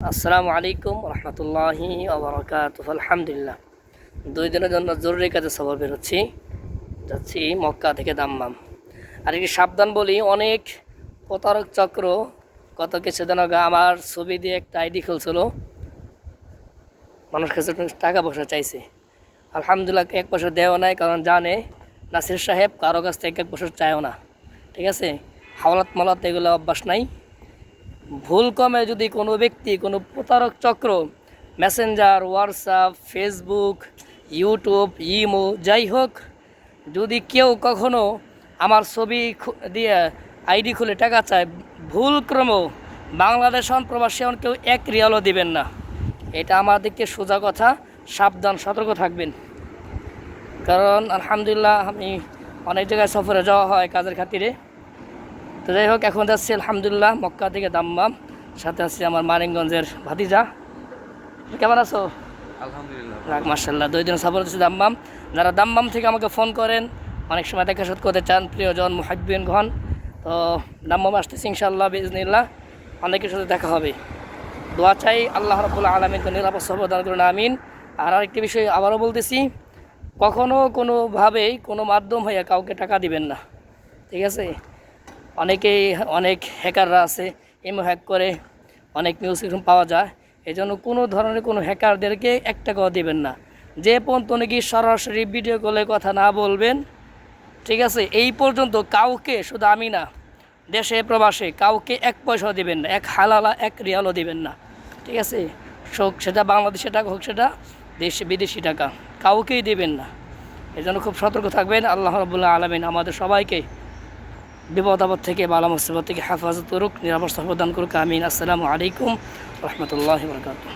আসসালামু আলাইকুম রহমতুল্লাহি ওবরাকাতুহু। আলহামদুলিল্লাহ, 2 দিনের জন্য জরুরি কাজে সফর বেরোচ্ছি, যাচ্ছি মক্কা থেকে দাম্মাম। আর একটি সাবধান বলি, অনেক প্রতারক চক্র কত কিছুদিন আগে আমার ছবি দিয়ে একটা আইডি খুলছিল, মানুষ কাছে টাকা পয়সা চাইছে। আলহামদুলিল্লাহ 1 পয়সা দেওয়া নাই, কারণ জানে নাসির সাহেব কারো কাছ থেকে 1 পয়সা চায়ও না। ঠিক আছে, হাওলাত মালাত এগুলো অভ্যাস নাই। ভুল কমে যদি কোনো ব্যক্তি, কোনো প্রতারক চক্র Messenger, WhatsApp, Facebook, YouTube, imo, যাই হোক, যদি কেউ কখনো আমার ছবি দিয়ে আইডি খুলে টাকা চায়, ভুলক্রমেও বাংলাদেশ প্রবাসী কেউ 1 রিয়ালও দিবেন না। এটা আমার দিকে সোজা কথা, সাবধান, সতর্ক থাকবেন। কারণ আলহামদুলিল্লাহ আমি অনেক জায়গায় সফরে যাওয়া হয় কাজের খাতিরে। তো যাই হোক, এখন যাচ্ছি আলহামদুলিল্লাহ মক্কা থেকে দাম্মাম, সাথে আছি আমার মানিকগঞ্জের ভাতিজা। কেমন আছো? আলহামদুলিল্লাহ। মাশাআল্লাহ, 2 দিন সফর হচ্ছে দাম্মাম। যারা দাম্মাম থেকে আমাকে ফোন করেন, অনেক সময় দেখা সাক্ষাৎ করতে চান, প্রিয়জন মুহাব্বিনগণ, তো দাম্মাম আসতেছি ইনশাআল্লাহ বিইজনিল্লাহ, অনেকের সাথে দেখা হবে। দোয়া চাই আল্লাহ রাব্বুল আলামিনকে নিরাপদ সফর দান করুন, আমিন। আর আরেকটি বিষয় আবারও বলতেছি, কখনো কোনোভাবেই কোনো মাধ্যম হয়ে কাউকে টাকা দিবেন না। ঠিক আছে, অনেকেই, অনেক হ্যাকাররা আছে, ইমো হ্যাক করে অনেক নিউজ পাওয়া যায়। এই জন্য কোনো ধরনের কোনো হ্যাকারদেরকে 1 টাকাও দেবেন না। যে পর্যন্ত নাকি সরাসরি ভিডিও কলে কথা না বলবেন, ঠিক আছে, এই পর্যন্ত কাউকে, শুধু আমি না, দেশে প্রবাসে কাউকে 1 পয়সাও দেবেন না, 1 রিয়ালও দেবেন না। ঠিক আছে, সেটা বাংলাদেশি টাকা হোক, সেটা বিদেশি টাকা, কাউকেই দেবেন না। এই জন্য খুব সতর্ক থাকবেন। আল্লাহ রাব্বুল আলামিন আমাদের সবাইকে বিপদ আপদ থেকে, বালা মুসিবত থেকে হেফাজত করুক, নিরাপদ সফর দান করুক, আমিন। আসসালামু আলাইকুম রহমতুল্লাহি ওয়া বারাকাতুহু।